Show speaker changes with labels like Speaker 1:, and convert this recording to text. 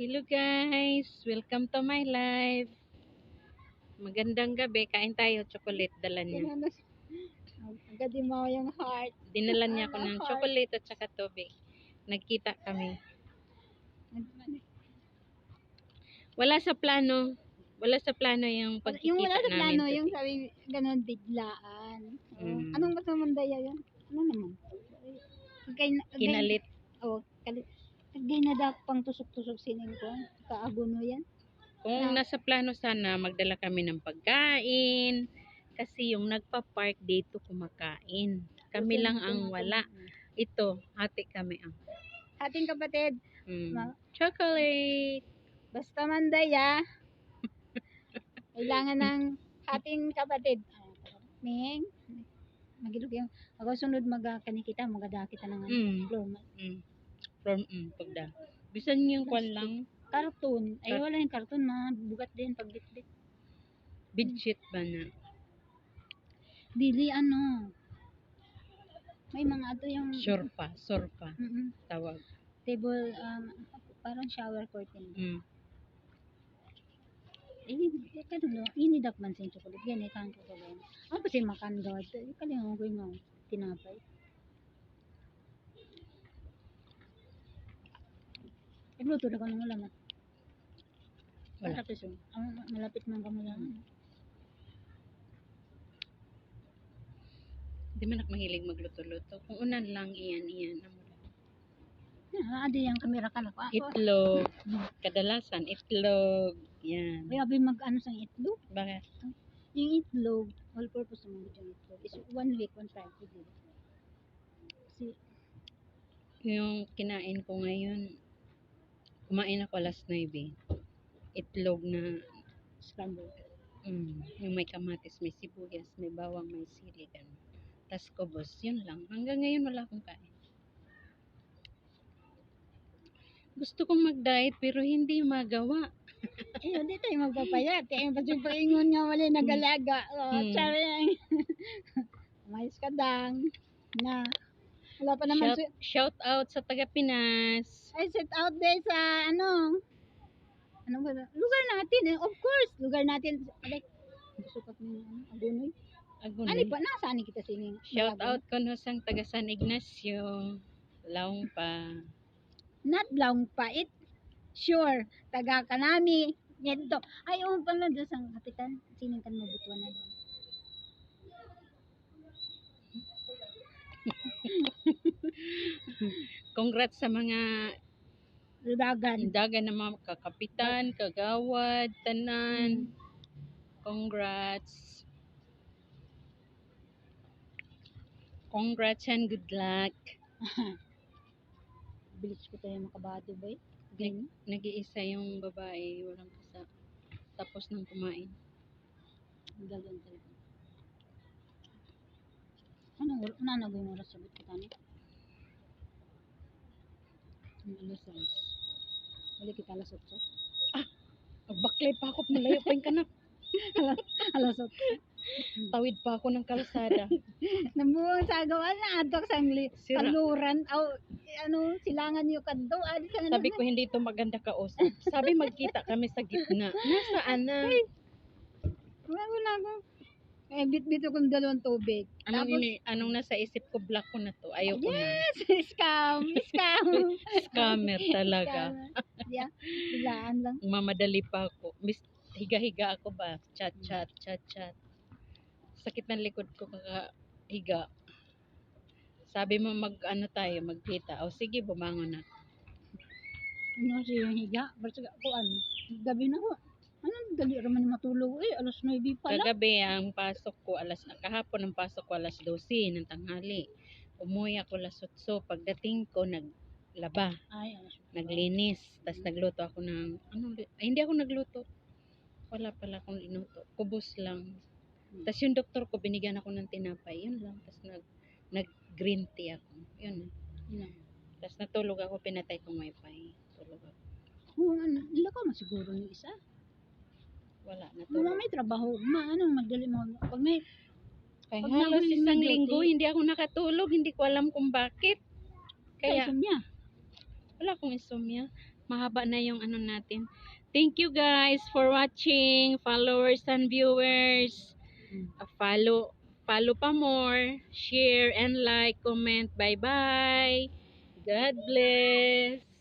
Speaker 1: Hello guys, welcome to my life. Magandang gabi, kain tayo chocolate dala niya.
Speaker 2: Agad mo yung heart.
Speaker 1: Dinala niya ako ng chocolate at saka tubig. Nagkita kami. Wala sa plano. Wala sa plano yung pagkikita
Speaker 2: Yung wala sa
Speaker 1: namin
Speaker 2: plano,
Speaker 1: today.
Speaker 2: yung sabi ganun biglaan.
Speaker 1: Mm.
Speaker 2: Anong gusto mong daya yun? Ano naman?
Speaker 1: Kinalit.
Speaker 2: Kagay na dak pang tusok-tusok sining ko. Kaaguno yan.
Speaker 1: Kung nasa plano sana, magdala kami ng pagkain. Kasi yung nagpa-park dito kumakain. Kami lang ang wala. Ito, hati kami ang.
Speaker 2: Ating kapatid,
Speaker 1: Chocolate!
Speaker 2: basta man daya, kailangan ng ating kapatid. Ming, magilog yung, ako sunod kanikita, magada kita ng floor mat.
Speaker 1: Pagda. Bisan yung kwan lang.
Speaker 2: Karton. Ay, wala yung karton, bugat din pag bitbit.
Speaker 1: Bedsheet ba na?
Speaker 2: Dili ano. May mga ato yung
Speaker 1: Sorpa. Tawag.
Speaker 2: table, parang shower curtain. Inidak man sa chocolate. Yan, ikan ko ba? Ano pa siya makan daw? Kalingan ko yung tinapay. Nagluto na ko ng ulam.
Speaker 1: Wala.
Speaker 2: Malapit man kamo lang.
Speaker 1: Hindi man ako mahilig magluto-luto. Kung unan lang, iyan.
Speaker 2: Adi yung kamera ka na ko.
Speaker 1: Itlog. Kadalasan, itlog. Yan.
Speaker 2: May abi mag-ano sa itlog.
Speaker 1: Bakit?
Speaker 2: Yung itlog, all purpose naman yung itlog. Is 1 week, 1 time. Kasi,
Speaker 1: Yung kinain ko ngayon, kumain ako alas 9. Itlog na
Speaker 2: scramble.
Speaker 1: yung may kamatis, may sibuyas, may bawang, may sili. Tas kubos, yun lang. Hanggang ngayon wala akong kain. Gusto kong mag-diet pero hindi magawa.
Speaker 2: Hindi tayo magpapayat. Kaya pati paingon nga wala nagalaga. Tsari. Mayos ka dang. Na. Wala pa naman.
Speaker 1: Shout out sa taga Pinas.
Speaker 2: Ay, set out day sa ano ba? Lugar natin. Of course. Lugar natin. Alay. Gusto ka kong Agunoy. Ano pa? Nasaan kita sining?
Speaker 1: Shout out ko no sang taga San Ignacio. Laong pa.
Speaker 2: Not long pa. It sure. Taga kanami. Yan to. Ay, pala doon sa kapitan. Sining kan mabutuan na doon.
Speaker 1: Congrats sa mga
Speaker 2: dagan
Speaker 1: ng mga kakapitan, kagawad, tanan. Congrats and good luck.
Speaker 2: Bilis ko tayo makabado ba eh.
Speaker 1: Nag-iisa yung babae, walang kasa. Tapos nang kumain.
Speaker 2: Galing talaga. Una na gawin oras sabit kita ni? Alas 6. Balik kita alas 8.
Speaker 1: Baklay pa ako, malayo pa yung kanak.
Speaker 2: Alas 8.
Speaker 1: Tawid pa ako ng kalsada.
Speaker 2: Namuang sa gawa na atok sang kaluran. Silangan yung kadto.
Speaker 1: Sabi ko hindi ito maganda kausap. Sabi magkita kami sa gitna. Nasaan na?
Speaker 2: Wala ko. Bit-bit akong 2 tubig.
Speaker 1: Anong nasa isip ko, black ko na to. Ayaw ko na.
Speaker 2: Yes! Scam!
Speaker 1: Scammer talaga.
Speaker 2: Bilaan lang.
Speaker 1: Mamadali pa ako. Higa-higa ako ba? Chat. Sakit ng likod ko kakahiga. Sabi mo magkita. O sige, bumangon na.
Speaker 2: Ano siya yung higa? Basta gabi na ko. Dali raman matulog alas 9 pa lang.
Speaker 1: Kagabi ang pasok ko kahapon ang pasok ko alas 12 ng tanghali. Umuwi ako alas 8. Pagdating ko naglaba. Naglinis. Tapos nagluto ako ng hindi ako nagluto. Wala pala akong linuto. Kubos lang. Tapos yung doktor ko binigyan ako ng tinapay. Yun lang. Tapos nag-green tea ako. Yun. Tapos natulog ako, pinatay kong wifi. Tulog ako.
Speaker 2: Ila ka masiguro ni isa.
Speaker 1: Wala na
Speaker 2: Wala may trabaho. Magdali mo. Pag may
Speaker 1: halos isang linggo, hindi ako nakatulog. Hindi ko alam kung bakit. Kaya,
Speaker 2: insomnia.
Speaker 1: wala akong insomnia. mahaba na yung ano natin. Thank you guys for watching, followers and viewers. Follow pa more, share and like, comment. Bye bye. God bless.